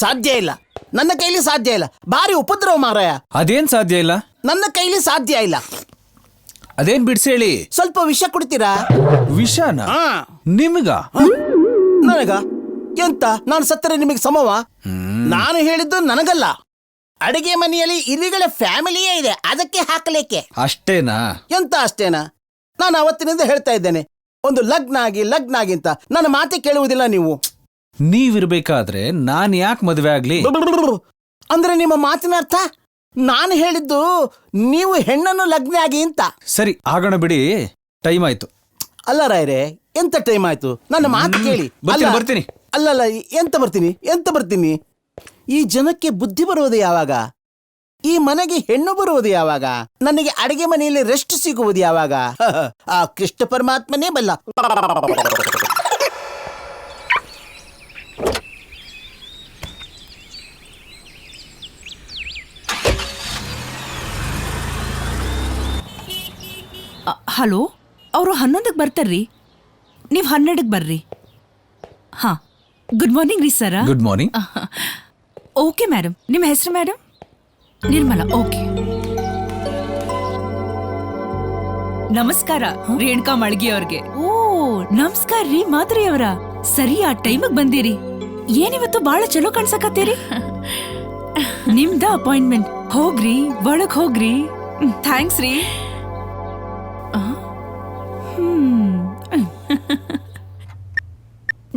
ಸಾಧ್ಯ ಇಲ್ಲ, ನನ್ನ ಕೈಲಿ ಸಾಧ್ಯ ಇಲ್ಲ. ಭಾರಿ ಉಪದ್ರವ ಮಾರಾಯ. ಅದೇನ್ ಸಾಧ್ಯ ಇಲ್ಲ? ನನ್ನ ಕೈಲಿ ಸಾಧ್ಯ ಇಲ್ಲ. ಅದೇನ್ ಬಿಡ್ಸಿ ಹೇಳಿ. ಸ್ವಲ್ಪ ವಿಷ ಕುಡಿತೀರಾ? ವಿಷಾನ? ಹಾ. ನಿಮ್ಗ? ನನಗ ಎಂತ? ನಾನು ಸತ್ತರೆ ನಿಮಗೆ ಸಮವ? ನಾನು ಹೇಳಿದ್ದು ನನಗಲ್ಲ, ಅಡಿಗೆ ಮನೆಯಲ್ಲಿ ಇಲಿಗಳ ಫ್ಯಾಮಿಲಿಯೇ ಇದೆ, ಅದಕ್ಕೆ ಹಾಕಲಿಕ್ಕೆ. ಅಷ್ಟೇನಾ? ಎಂತ ಅಷ್ಟೇನಾ? ನಾನು ಅವತ್ತಿನಿಂದ ಹೇಳ್ತಾ ಇದ್ದೇನೆ, ಒಂದು ಲಗ್ನ ಆಗಿ ಅಂತ ನನ್ನ ಮಾತೆ ಕೇಳುವುದಿಲ್ಲ ನೀವು. ನೀವಿರ್ಬೇಕಾದ್ರೆ ನಾನ್ ಯಾಕೆ ಮದ್ವೆ ಆಗ್ಲಿ? ಅಂದ್ರೆ ನಿಮ್ಮ ಮಾತಿನ ಅರ್ಥ ನಾನು ಹೇಳಿದ್ದು ನೀವು ಹೆಣ್ಣನ್ನು ಲಗ್ನ ಆಗಿ ಅಂತ. ಸರಿ, ಆಗೋಣ ಬಿಡಿ, ಟೈಮ್ ಆಯ್ತು. ಅಲ್ಲ ರಾಯ್ರೆ, ಎಂತ ಟೈಮ್ ಆಯ್ತು? ನನ್ನ ಮಾತು ಕೇಳಿ. ಬರ್ತೀನಿ. ಅಲ್ಲಲ್ಲ, ಎಂತ ಬರ್ತೀನಿ? ಈ ಜನಕ್ಕೆ ಬುದ್ಧಿ ಬರುವುದು ಯಾವಾಗ? ಈ ಮನೆಗೆ ಹೆಣ್ಣು ಬರುವುದು ಯಾವಾಗ? ನನಗೆ ಅಡಿಗೆ ಮನೆಯಲ್ಲಿ ರೆಸ್ಟ್ ಸಿಗುವುದು ಯಾವಾಗ? ಆ ಕೃಷ್ಣ ಪರಮಾತ್ಮನೇ ಬಲ್ಲ. ಹಲೋ, ಅವರು 11ಕ್ಕೆ ಬರ್ತಾರ್ರಿ, ನೀವು 12ಕ್ಕೆ ಬರ್ರಿ. ಹಾಂ, ಗುಡ್ ಮಾರ್ನಿಂಗ್ ರೀ sir. Good morning. Okay madam, ನಿಮ್ಮ ಹೆಸರು ಮೇಡಮ್? ನಿರ್ಮಲಾ. ಓಕೆ, ನಮಸ್ಕಾರ ರೇಣುಕಾ ಮಳ್ಗಿ ಅವ್ರಿಗೆ. ಓ ನಮಸ್ಕಾರ ರೀ ಮಾಧುರಿ ಅವರ. ಸರಿ, ಆ ಟೈಮಿಗೆ ಬಂದಿರಿ. ಏನಿವತ್ತು ಬಾಳ ಚಲೋ ಕಾಣ್ಸಕತ್ತೀರಿ. ನಿಮ್ದ ಅಪಾಯಿಂಟ್ಮೆಂಟ್. ಹೋಗ್ರಿ, ಒಳಗ್ ಹೋಗ್ರಿ. ಥ್ಯಾಂಕ್ಸ್ ರೀ.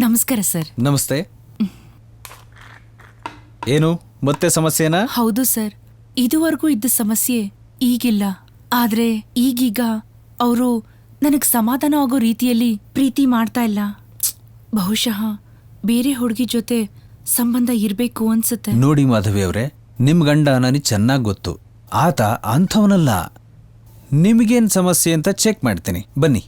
ನಮಸ್ಕಾರ ಸರ್. ನಮಸ್ತೆ. ಏನು ಮತ್ತೆ ಸಮಸ್ಯೆನಾ? ಹೌದು ಸರ್, ಇದುವರೆಗೂ ಇದ್ದ ಸಮಸ್ಯೆ ಈಗಿಲ್ಲ. ಆದ್ರೆ ಈಗೀಗ ಅವರು ನನಗ್ ಸಮಾಧಾನ ಆಗೋ ರೀತಿಯಲ್ಲಿ ಪ್ರೀತಿ ಮಾಡ್ತಾ ಇಲ್ಲ. ಬಹುಶಃ ಬೇರೆ ಹುಡುಗಿ ಜೊತೆ ಸಂಬಂಧ ಇರ್ಬೇಕು ಅನ್ಸುತ್ತೆ. ನೋಡಿ ಮಾಧವಿ ಅವರೇ, ನಿಮ್ ಗಂಡ ನನಗೆ ಚೆನ್ನಾಗಿ ಗೊತ್ತು. ಆತ ಅಂಥವನಲ್ಲ. ನಿಮಗೇನ್ ಸಮಸ್ಯೆ ಅಂತ ಚೆಕ್ ಮಾಡ್ತೀನಿ. ಬನ್ನಿ.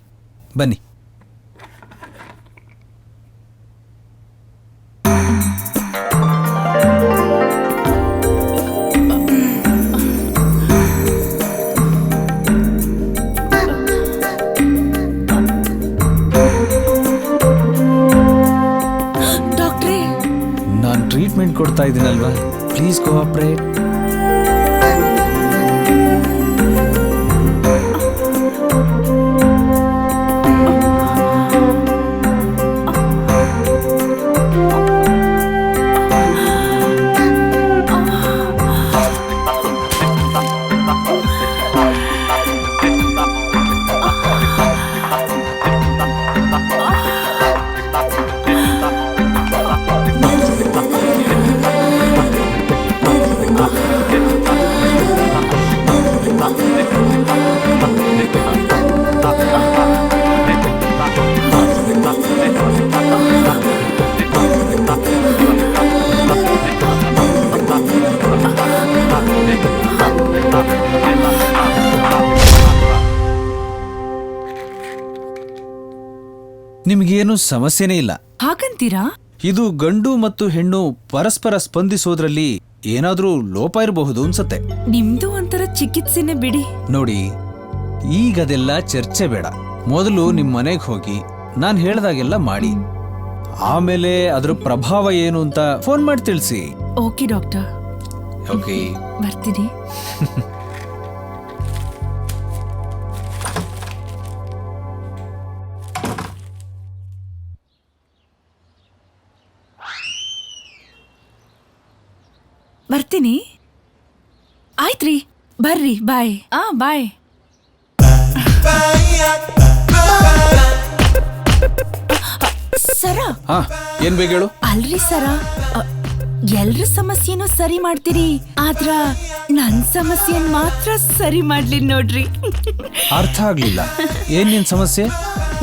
ಡಾಕ್ಟ್ರೇ, ನಾನು ಟ್ರೀಟ್ಮೆಂಟ್ ಕೊಡ್ತಾ ಇದ್ದೀನಲ್ವಾ, ಪ್ಲೀಸ್ ಕೋಆಪರೇಟ್. ನಿಮ್ಗೇನು ಸಮಸ್ಯೆನೇ ಇಲ್ಲ. ಹಾಗಂತೀರಾ? ಇದು ಗಂಡು ಮತ್ತು ಹೆಣ್ಣು ಪರಸ್ಪರ ಸ್ಪಂದಿಸೋದ್ರಲ್ಲಿ ಏನಾದ್ರೂ ಲೋಪ ಇರಬಹುದು ಅನ್ಸತ್ತೆ. ನಿಮ್ದು ಒಂಥರ ಚಿಕಿತ್ಸೆನೆ ಬಿಡಿ. ನೋಡಿ, ಈಗದೆಲ್ಲ ಚರ್ಚೆ ಬೇಡ. ಮೊದಲು ನಿಮ್ ಮನೆಗೆ ಹೋಗಿ ನಾನ್ ಹೇಳ್ದಾಗೆಲ್ಲ ಮಾಡಿ, ಆಮೇಲೆ ಅದ್ರ ಪ್ರಭಾವ ಏನು ಅಂತ ಫೋನ್ ಮಾಡಿ ತಿಳಿಸಿ. Okay doctor. ಓಕೆ, ಬರ್ತೀನಿ. ಬರ್ತೀನಿ. ಆಯ್ತ್ರಿ, ಬರ್ರಿ. ಬಾಯ್. ಬಾಯ್. ಸರ, ಏನ್ ಬೇಕು ಹೇಳು? ಅಲ್ರಿ ಸರ, ಎಲ್ರ ಸಮಸ್ಯೆನೂ ಸರಿ ಮಾಡ್ತೀರಿ, ಆದ್ರ ನನ್ ಸಮಸ್ಯೆನ್ ಮಾತ್ರ ಸರಿ ಮಾಡ್ಲಿ ನೋಡ್ರಿ. ಅರ್ಥ ಆಗ್ಲಿಲ್ಲ. ಏನ್ ನಿನ್ ಸಮಸ್ಯೆ?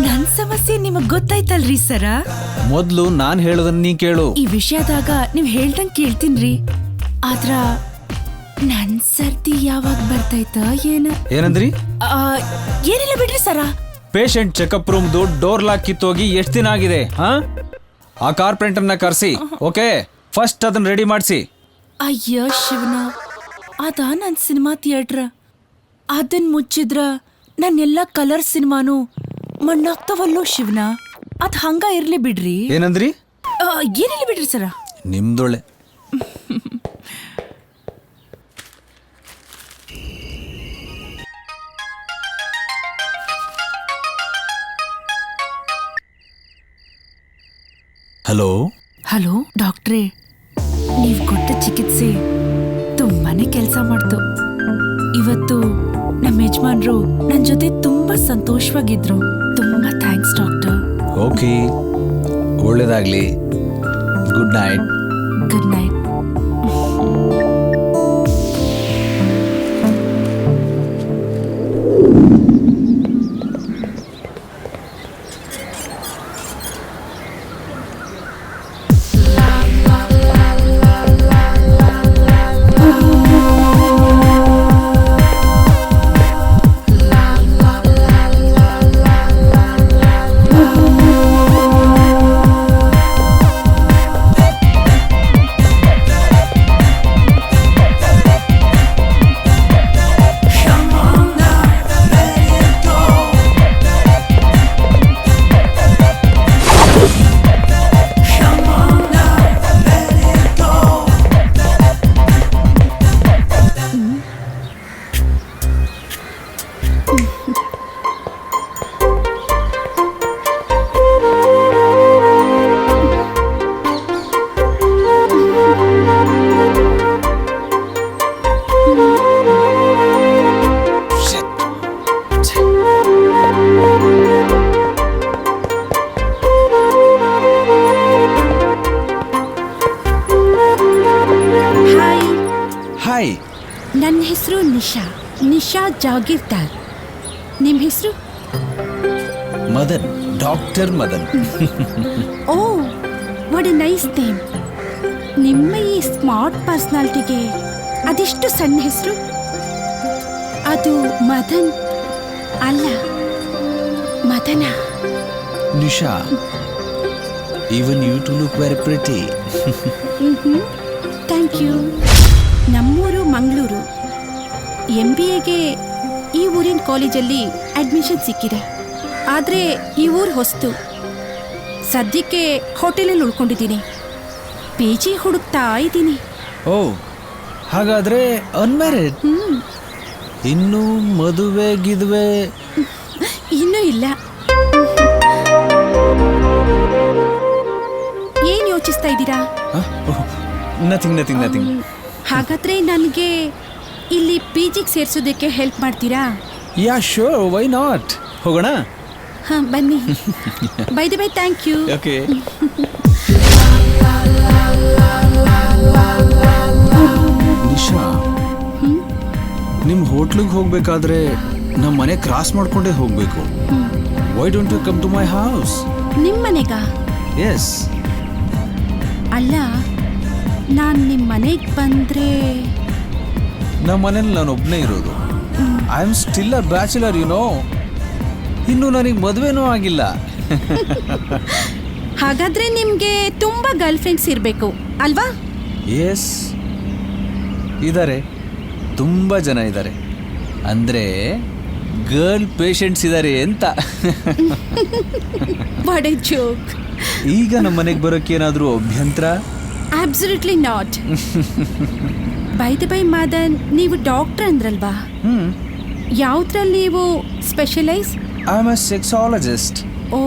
ನನ್ ಸಮಸ್ಯೆ ನಿಮಗ್ ಗೊತ್ತಾಯ್ತಲ್ರಿ ಸರ. ಮೊದ್ಲು ನಾನ್ ಹೇಳೋದನ್ನ ನೀ ಕೇಳು. ಈ ವಿಷಯದಾಗ ನೀವ್ ಹೇಳ್ದಂಗ್ ಕೇಳ್ತೀನ್ರಿ, ಆದ್ರ ನನ್ ಸರ್ದಿ ಯಾವಾಗ ಬರ್ತೈತ ಏನ? ಏನಂದ್ರಿ? ಏನಿಲ್ಲ ಬಿಡ್ರಿ sir. Patient checkup room door lock ಕಿತ್ತೋಗಿ ಎಷ್ಟ್ ದಿನ ಆಗಿದೆ? ಆ ಕಾರ್ಪೆಂಟರ್ನ ಕರ್ಸಿ. ಓಕೆ, ಫಸ್ಟ್ ಅದನ್ನ ರೆಡಿ ಮಾಡಿಸಿ. ಅಯ್ಯ ಶಿವನ, ಅದ ನನ್ ಸಿನಿಮಾ ಥಿಯೇಟ್ರ್. ಅದನ್ ಮುಚ್ಚಿದ್ರ ನನ್ನೆಲ್ಲ ಕಲರ್ ಸಿನಿಮಾನು ಮಣ್ಣಾಗ್ತವಲ್ಲೋ ಶಿವನ. ಅದ್ ಹಂಗ ಇರ್ಲಿ ಬಿಡ್ರಿ. ಏನಂದ್ರಿ? ಏನಿಲ್ಲ ಬಿಡ್ರಿ ಸರ. ನಿಮ್ದೊಳ್ಳೆ ನೀವು ಕೊಟ್ಟ ಚಿಕಿತ್ಸೆ ತುಂಬಾನೇ ಕೆಲಸ ಮಾಡ್ತು. ಇವತ್ತು ನಮ್ಮ ಯಜಮಾನ್ರು ನನ್ನ ಜೊತೆ ತುಂಬಾ ಸಂತೋಷವಾಗಿದ್ರು. ತುಂಬಾ ಥ್ಯಾಂಕ್ಸ್ ಡಾಕ್ಟರ್. ಓಕೆ, ಒಳ್ಳೇದಾಗ್ಲಿ. Good night. Good night. Hi, ನನ್ನ ಹೆಸರು ನಿಶಾ ಜಾಗೀರ್ದಾರ್. ನಿಮ್ಮ ಹೆಸರು? Madan, doctor Madan. Oh, what a nice name. ನಿಮ್ಮ ಈ ಸ್ಮಾರ್ಟ್ ಪರ್ಸನಾಲಿಟಿಗೆ ಅದೆಷ್ಟು ಸಣ್ಣ ಹೆಸರು. ಅದು ಮದನ್ ಅಲ್ಲ, Madana. Nisha, even you two look very pretty. Thank you. ನಮ್ಮೂರು ಮಂಗಳೂರು. MBAಗೆ ಈ ಊರಿನ ಕಾಲೇಜಲ್ಲಿ ಅಡ್ಮಿಷನ್ ಸಿಕ್ಕಿದೆ. ಆದರೆ ಈ ಊರು ಹೊಸ್ತು. ಸದ್ಯಕ್ಕೆ ಹೋಟೆಲಲ್ಲಿ ಉಳ್ಕೊಂಡಿದ್ದೀನಿ. PG ಹುಡುಕ್ತಾ ಇದ್ದೀನಿ. ಓ, ಹಾಗಾದ್ರೆ ಅನ್ಮ್ಯಾರಿಡ್? ಇನ್ನು ಮದುವೆ ಗಿದುವೆ? ಇನ್ನೂ ಇಲ್ಲ. ಏನ್ ಯೋಚಿಸ್ತಾ ಇದ್ದೀರಾ? ನಥಿಂಗ್. ಹಾಗಾದ್ರೆ ನನಗೆ ಇಲ್ಲಿ PGಗೆ ಸೇರಿಸೋದಕ್ಕೆ ಹೆಲ್ಪ್ ಮಾಡ್ತೀರಾ? Yeah sure, why not. ಹೋಗೋಣ. ಹಾಂ, ಬನ್ನಿ. By the by, thank you. Okay. Nisha, ನಿಮ್ ಹೋಟ್ಲಿಗೆ ಹೋಗ್ಬೇಕಾದ್ರೆ ನಮ್ಮ ಮನೆ ಕ್ರಾಸ್ ಮಾಡ್ಕೊಂಡೇ ಹೋಗ್ಬೇಕು. Why don't you come to my house? ನಿಮ್ಮ ಮನೆಗಾ? ಎಸ್. ಅಲ್ಲ, ನಾನು ನಿಮ್ಮ ಮನೆಗೆ ಬಂದ್ರೆ ನಮ್ಮ ಮನೇಲಿ ನಾನು ಒಬ್ಬನೇ ಇರೋದು. I am still a bachelor, you know. ಇನ್ನು ನನಗೆ ಮದುವೆನೂ ಆಗಿಲ್ಲ. ಹಾಗಾದ್ರೆ ನಿಮ್ಗೆ ತುಂಬಾ ಗರ್ಲ್ ಫ್ರೆಂಡ್ಸ್ ಇರಬೇಕು ಅಲ್ವಾ? ಎಸ್, ಇದ್ದಾರೆ. ತುಂಬ ಜನ ಇದ್ದಾರೆ. ಅಂದರೆ ಗರ್ಲ್ ಪೇಷಂಟ್ಸ್ ಇದ್ದಾರೆ ಅಂತ. What a joke. ಈಗ ನಮ್ಮ ಮನೆಗೆ ಬರೋಕ್ಕೆ ಏನಾದರೂ ಅಭ್ಯಂತರ? Absolutely not. By the by Madan, ನೀವು ಡಾಕ್ಟರ್ ಅಂದ್ರಲ್ವಾ? ಯಾವ್ದ್ರಲ್ಲಿ ನೀವು specialize? I am a sexologist. Oh,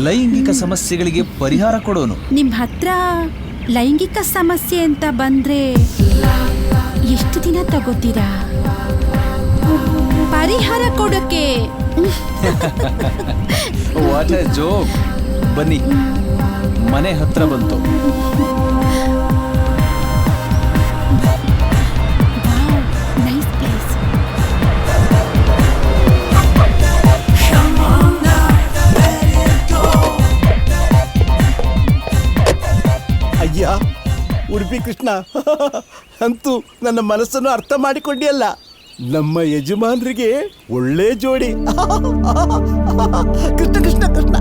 ಲೈಂಗಿಕ ಸಮಸ್ಯೆಗಳಿಗೆ ಪರಿಹಾರ ಕೊಡೋನು. ನಿಮ್ಮ ಹತ್ರ ಲೈಂಗಿಕ ಸಮಸ್ಯೆ ಅಂತ ಬಂದ್ರೆ ಎಷ್ಟು ದಿನ ತಗೋತೀರಾ ಪರಿಹಾರ ಕೊಡೋಕೆ? What a joke. ಬನ್ನಿ, ಮನೆ ಹತ್ರ ಬಂತು. Nice place. ಅಯ್ಯ ಉಡುಪಿ ಕೃಷ್ಣ, ಅಂತೂ ನನ್ನ ಮನಸ್ಸನ್ನು ಅರ್ಥ ಮಾಡಿಕೊಂಡಿಯಲ್ಲ. ನಮ್ಮ ಯಜಮಾನ್ರಿಗೆ ಒಳ್ಳೆ ಜೋಡಿ. Krishna Krishna Krishna.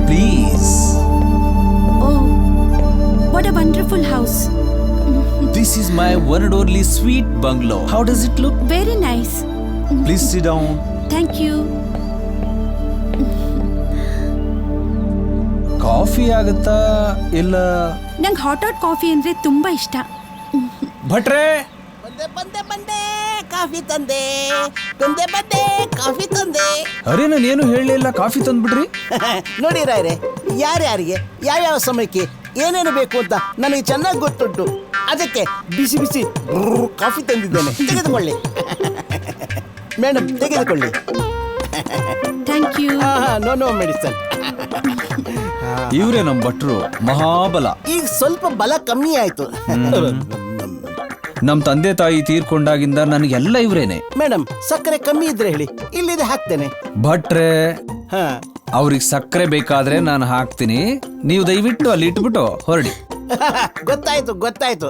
Please. Oh, what a wonderful house. This is my one and only sweet bungalow. How does it look? Very nice. Please sit down. Thank you. Coffee ಆಗುತ್ತಾ ಇಲ್ಲ? ನಂಗೆ ಹಾಟ್ ಕಾಫಿ ಅಂದ್ರೆ ತುಂಬಾ ಇಷ್ಟ. ಭಟ್ರೆ, ಬಂದೆ ಬಂದೆ ಬಂದೆ ಕಾಫಿ ತಂದೆ. ತಂದೆ ಬಂದೆ ಕಾಫಿ ತಂದೆ. ಅರೆ, ನಾನು ಏನು ಹೇಳಲಿಲ್ಲ, ಕಾಫಿ ತಂದ್ಬಿಡ್ರಿ. ನೋಡಿ ರಾಯ್ರೆ, ಯಾರ್ಯಾರಿಗೆ ಯಾವ್ಯಾವ ಸಮಯಕ್ಕೆ ಏನೇನು ಬೇಕು ಅಂತ ನನಗೆ ಚೆನ್ನಾಗಿ ಗೊತ್ತುಂಟು. ಅದಕ್ಕೆ ಬಿಸಿ ಬಿಸಿ ಕಾಫಿ ತಂದಿದ್ದೇನೆ, ತೆಗೆದುಕೊಳ್ಳಿ ಮೇಡಮ್, ತೆಗೆದುಕೊಳ್ಳಿ. Thank you. No medicine. ಇವರೇ ನಮ್ ಭಟ್ರು, ಮಹಾಬಲ. ಈಗ ಸ್ವಲ್ಪ ಬಲ ಕಮ್ಮಿ ಆಯ್ತು. ನಮ್ ತಂದೆ ತಾಯಿ ತೀರ್ಕೊಂಡಾಗಿಂದ ನನಗೆಲ್ಲ ಇವ್ರೇನೆ. ಮೇಡಮ್, ಸಕ್ಕರೆ ಕಮ್ಮಿ ಇದ್ರೆ ಹೇಳಿ, ಇಲ್ಲಿದೆ ಹಾಕ್ತೇನೆ. ಭಟ್ರೆ, ಹಾ, ಅವ್ರಿಗೆ ಸಕ್ಕರೆ ಬೇಕಾದ್ರೆ ನಾನು ಹಾಕ್ತೀನಿ, ನೀವು ದಯವಿಟ್ಟು ಅಲ್ಲಿ ಇಟ್ಬಿಟ್ಟು ಹೊರಡಿ. ಗೊತ್ತಾಯ್ತು.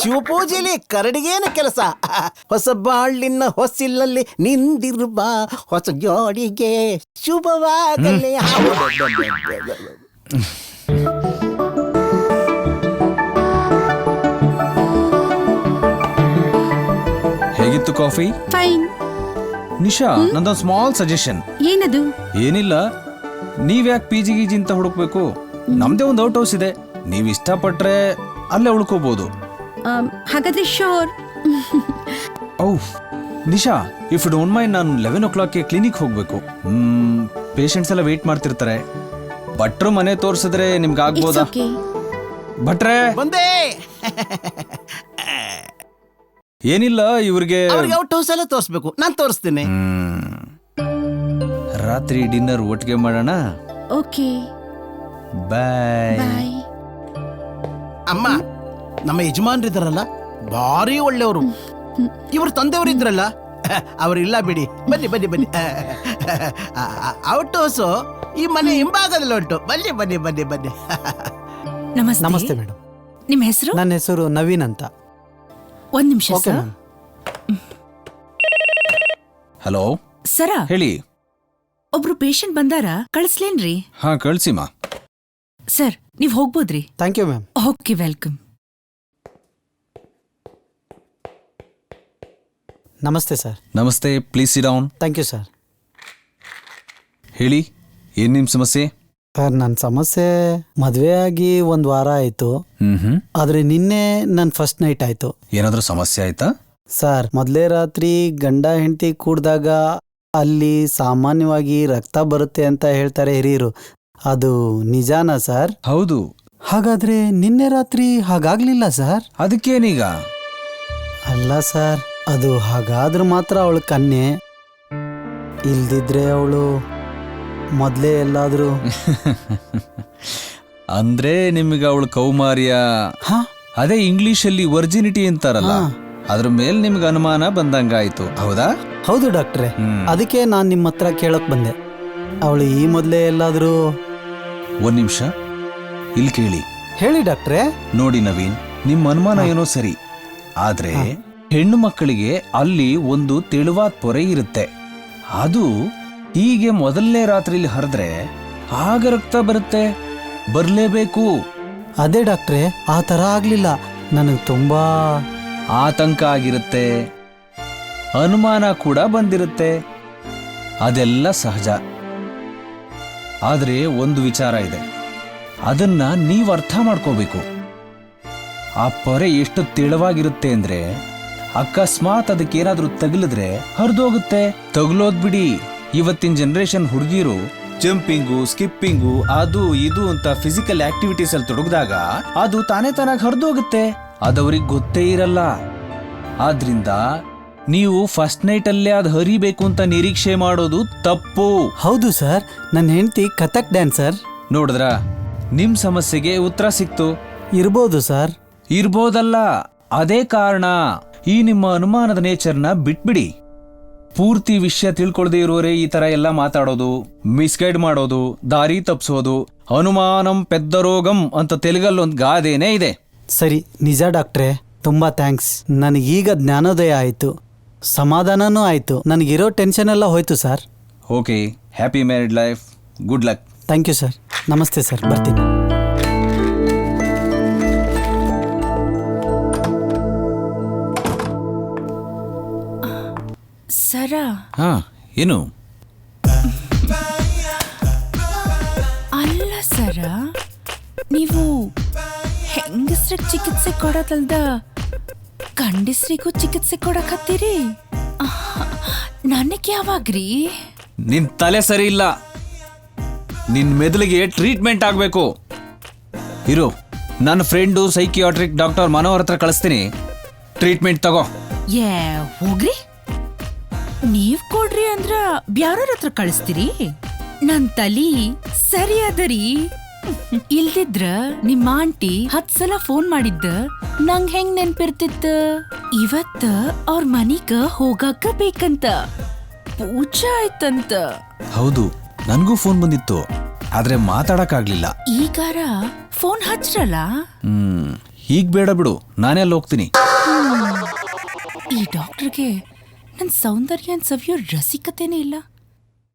ಶಿವಪೂಜೆಯಲ್ಲಿ ಕರಡಿಗೇನು ಕೆಲಸ? ಹೊಸ ಬಾಳಿನ ಹೊಸಿಲಲ್ಲಿ ನಿಂದಿರುವ ಹೊಸ ಜೋಡಿಗೆ ಶುಭವಾಗಲಿ. ಹೇಗಿತ್ತು ಕಾಫಿ? ಫೈನ್. ನಿಶಾ, ನಂದೊಂದು ಸ್ಮಾಲ್ ಸಜೆಷನ್. ಏನದು? ಏನಿಲ್ಲ, ನೀವ್ಯಾಕೆ ಪಿ ಜಿ ಗೀಜಿ ಅಂತ ಹುಡುಕ್ಬೇಕು? ನಮ್ದೇ ಒಂದು ಔಟ್ ಹೌಸ್ ಇದೆ, ನೀವ್ ಇಷ್ಟಪಟ್ರೆ ಅಲ್ಲೇ ಉಳ್ಕೋಬಹುದು. ಹಾಗಾದ್ರೆ sure. Auf Nisha, if don't mind, ನಾನು 11 o'clockಗೆ ಕ್ಲಿನಿಕ್ ಹೋಗ್ಬೇಕು. ಪೇಷಂಟ್ಸ್ ಎಲ್ಲ ವೇಟ್ ಮಾಡ್ತಿರ್ತಾರೆ. ಭಟ್ರು ಮನೆ ತೋರ್ಸಿದ್ರೆ ನಿಮ್ಗೆ ಇಟ್ಸ್ ಆಗ್ಬೋದಾ? ಓಕೆ. ಭಟ್ರೆ, ಬಂದೇ. ಏನಿಲ್ಲ, ಇವ್ರಿಗೆ ಅವ್ರಿಗೆ ಔಟ್ ಹೌಸ್ ಎಲ್ಲ ತೋರಿಸ್ಬೇಕು, ನಾನು ತೋರಿಸ್ತೀನಿ. ರಾತ್ರಿ ಡಿನ್ನರ್ ಒಟ್ಟಿಗೆ ಮಾಡೋಣ. ಓಕೆ, ಬಾಯ್. ಬಾಯ್. ಅಮ್ಮ, ನಮ್ಮ ಯಜಮಾನ್ರಿದ್ದಾರಲ್ಲ, ಭಾರಿ ಒಳ್ಳೆಯವರು. ಇವ್ರ ತಂದೆಯವರು ಇದ್ರಲ್ಲ, ಅವರಿಲ್ಲ ಬಿಡಿ. ಬನ್ನಿ. ಔಟ್ ಹೌಸ್ ಈ ಮನೆ ಹಿಂಭಾಗದಲ್ಲಿ ಉಂಟು. ಬನ್ನಿ. ನಮಸ್ತೆ ಮೇಡಮ್. ನಿಮ್ಮ ಹೆಸರು? ನನ್ನ ಹೆಸರು ನವೀನ್ ಅಂತ. ಒಂದ್ ನಿಮಿಷ okay sir. Ma'am. Hello, sir, ಹೇಳಿ. ಒಬ್ರು ಪೇಷಂಟ್ ಬಂದಾರ, ಕಳಿಸ್ಲೇನ್ರಿ? ಹಾ, ಕಳ್ಸಿಮಾ. ಸರ್, ನೀವ್ ಹೋಗ್ಬೋದ್ರಿ. Thank you ma'am. Okay, welcome. ನಮಸ್ತೆ ಸರ್. ನಮಸ್ತೆ, please sit down. Thank you sir. ಹೇಳಿ, ಏನ್ ನಿಮ್ ಸಮಸ್ಯೆ? ಸರ್, ನನ್ನ ಸಮಸ್ಯೆ ಮದುವೆ ಆಗಿ 1 ವಾರ ಆಯಿತು. ಹ್ಮ್ ಆದರೆ ನಿನ್ನೆ ನನ್ನ ಫಸ್ಟ್ ನೈಟ್ ಆಯಿತು. ಏನಾದ್ರೂ ಸಮಸ್ಯೆ ಆಯ್ತಾ? ಸರ್, ಮೊದಲೇ ರಾತ್ರಿ ಗಂಡ ಹೆಂಡತಿ ಕೂಡಿದಾಗ ಅಲ್ಲಿ ಸಾಮಾನ್ಯವಾಗಿ ರಕ್ತ ಬರುತ್ತೆ ಅಂತ ಹೇಳ್ತಾರೆ ಹಿರಿಯರು. ಅದು ನಿಜಾನಾ ಸರ್? ಹೌದು. ಹಾಗಾದ್ರೆ ನಿನ್ನೆ ರಾತ್ರಿ ಹಾಗಾಗ್ಲಿಲ್ಲ ಸರ್? ಅದಕ್ಕೇನೀಗ? ಅಲ್ಲ ಸರ್, ಅದು ಹಾಗಾದ್ರೂ ಮಾತ್ರ ಅವಳು ಕನ್ಯೆ, ಇಲ್ದಿದ್ರೆ ಅವಳು ಮೊದಲೇ ಎಲ್ಲಾದ್ರೂ. ಅಂದ್ರೆ ನಿಮ್ಗೆ ಅವಳು ಕೌಮಾರ್ಯ, ಹಾ, ಅದೇ ಇಂಗ್ಲಿಷಲ್ಲಿ ವರ್ಜಿನಿಟಿ ಅಂತಾರಲ್ಲ, ಹಾ. ಅದ್ರ ಮೇಲೆ ನಿಮ್ಗೆ ಅನುಮಾನ ಬಂದಂಗಾಯ್ತು, ಹೌದಾ? ಹೌದು ಡಾಕ್ಟ್ರೆ. ಹ್ಮ್. ಅದಕ್ಕೆ ನಾನು ನಿಮ್ಮ ಹತ್ರ ಕೇಳಕ್ ಬಂದೆ. ಅವಳು ಈ ಮೊದಲೇ ಎಲ್ಲಾದ್ರೂ. ಒಂದ್ ನಿಮಿಷ, ಇಲ್ಲಿ ಕೇಳಿ. ಹೇಳಿ ಡಾಕ್ಟ್ರೆ. ನೋಡಿ ನವೀನ್, ನಿಮ್ಮ ಅನುಮಾನ ಏನೋ ಸರಿ, ಆದ್ರೆ ಹೆಣ್ಣು ಮಕ್ಕಳಿಗೆ ಅಲ್ಲಿ ಒಂದು ತೆಳುವಾದ ಪೊರೆ ಇರುತ್ತೆ. ಅದು ಹೀಗೆ ಮೊದಲನೇ ರಾತ್ರಿಲಿ ಹರಿದ್ರೆ ಆಗ ರಕ್ತ ಬರುತ್ತೆ, ಬರ್ಲೇಬೇಕು. ಅದೇ ಡಾಕ್ಟ್ರೆ, ಆ ಥರ ಆಗ್ಲಿಲ್ಲ. ನನಗೆ ತುಂಬಾ ಆತಂಕ ಆಗಿರುತ್ತೆ, ಅನುಮಾನ ಕೂಡ ಬಂದಿರುತ್ತೆ, ಅದೆಲ್ಲ ಸಹಜ. ಆದ್ರೆ ಒಂದು ವಿಚಾರ ಇದೆ, ಅದನ್ನ ನೀವು ಅರ್ಥ ಮಾಡ್ಕೋಬೇಕು. ಆ ಪೊರೆ ಎಷ್ಟು ತೆಳುವಾಗಿರುತ್ತೆ ಅಂದ್ರೆ ಅಕಸ್ಮಾತ್ ಅದಕ್ಕೇನಾದ್ರೂ ತಗಲಿದ್ರೆ ಹರಿದೋಗುತ್ತೆ. ತಗಲೋದ್ ಬಿಡಿ, ಇವತ್ತಿನ ಜನರೇಷನ್ ಹುಡುಗಿರು ಜಂಪಿಂಗು, ಸ್ಕಿಪ್ಪಿಂಗು, ಅದು ಇದು ಅಂತ ಫಿಸಿಕಲ್ ಆಕ್ಟಿವಿಟೀಸ್ ಅಲ್ಲಿ ತೊಡಗಿದಾಗ ಅದು ತಾನೇ ತಾನಾಗಿ ಹರಿದೋಗುತ್ತೆ. ಅದವ್ರಿಗೆ ಗೊತ್ತೇ ಇರಲ್ಲ. ಆದ್ರಿಂದ ನೀವು ಫಸ್ಟ್ ನೈಟ್ ಅಲ್ಲೇ ಅದು ಹರಿಬೇಕು ಅಂತ ನಿರೀಕ್ಷೆ ಮಾಡೋದು ತಪ್ಪು. ಹೌದು ಸರ್, ನನ್ನ ಹೆಂಡತಿ ಕಥಕ್ ಡ್ಯಾನ್ಸರ್. ನೋಡಿದ್ರ, ನಿಮ್ ಸಮಸ್ಯೆಗೆ ಉತ್ತರ ಸಿಕ್ತು. ಇರ್ಬೋದು ಸರ್. ಇರ್ಬೋದಲ್ಲ, ಅದೇ ಕಾರಣ. ಈ ನಿಮ್ಮ ಅನುಮಾನದ ನೇಚರ್ನ ಬಿಟ್ಬಿಡಿ. ಪೂರ್ತಿ ವಿಷಯ ತಿಳ್ಕೊಳ್ದೇ ಇರೋರೇ ಈ ತರ ಎಲ್ಲ ಮಾತಾಡೋದು, ಮಿಸ್ಗೈಡ್ ಮಾಡೋದು, ದಾರಿ ತಪ್ಪಿಸೋದು. ಅನುಮಾನಂ ಪೆದ್ದ ರೋಗಂ ಅಂತ ತೆಲುಗಲ್ಲೊಂದು ಗಾದೆನೇ ಇದೆ. ಸರಿ, ನಿಜ ಡಾಕ್ಟ್ರೆ, ತುಂಬಾ ಥ್ಯಾಂಕ್ಸ್. ನನಗೀಗ ಜ್ಞಾನೋದಯ ಆಯಿತು, ಸಮಾಧಾನನೂ ಆಯಿತು. ನನಗಿರೋ ಟೆನ್ಷನ್ ಎಲ್ಲ ಹೋಯ್ತು sir. Okay, happy married life, good luck. Thank you sir. ನಮಸ್ತೆ ಸರ್, ಬರ್ತೀನಿ. ಸರ, ಹಾ, ಏನು? ಅಲ್ಲ ಸರ, ನೀವು ಹೆಂಗಸ್ರಿಗೆ ಚಿಕಿತ್ಸೆ ಕೊಡೋದಲ್ದ ಗಂಡಸ್ರಿಗೂ ಚಿಕಿತ್ಸೆ ಕೊಡಕತ್ತೀರಿ? ನನಗೆ ಯಾವಾಗ್ರಿ? ನಿನ್ ತಲೆ ಸರಿ ಇಲ್ಲ. ನಿನ್ ಮೆದುಳಿಗೆ ಟ್ರೀಟ್ಮೆಂಟ್ ಆಗ್ಬೇಕು. ಇರು, ನನ್ನ ಫ್ರೆಂಡು ಸೈಕಿಯಾಟ್ರಿಕ್ ಡಾಕ್ಟರ್ ಮನೋಹರ್ ಹತ್ರ ಕಳಿಸ್ತೀನಿ, ಟ್ರೀಟ್ಮೆಂಟ್ ತಗೋ. ಏ ಹೋಗ್ರಿ, ನೀವ್ ಕೊಡ್ರಿ ಅಂದ್ರ ಬ್ಯಾರವ್ರ ಹತ್ರ ಕಳಿಸ್ತೀರಿ? ನನ್ ತಲಿ ಸರಿಯಾದರಿ. ಇಲ್ದಿದ್ರ ನಿಮ್ಮ ಆಂಟಿ 10 ಸಲ ಫೋನ್ ಮಾಡಿದ್ದ ನಂಗ್ ಹೆಂಗ್ ನೆನ್ಪಿರ್ತಿತ್ತ? ಇವತ್ತ ಅವ್ರ ಮನಿಗ ಹೋಗಾಕ ಬೇಕಂತ ಪೂಜಾ ಆಯ್ತಂತ. ಹೌದು, ನನ್ಗೂ ಫೋನ್ ಬಂದಿತ್ತು, ಆದ್ರೆ ಮಾತಾಡಕ್ಕಾಗ್ಲಿಲ್ಲ. ಈಗಾರ ಫೋನ್ ಹಚ್ರಲ್ಲ. ಈಗ ಬೇಡ ಬಿಡು, ನಾನೇ ಅಲ್ಲಿ ಹೋಗ್ತೀನಿ. ಈ ಡಾಕ್ಟರ್ಗೆ ನನ್ ಸೌಂದರ್ಯ ಸವಿಯೋ ರಸಿಕತೆನೇ ಇಲ್ಲ.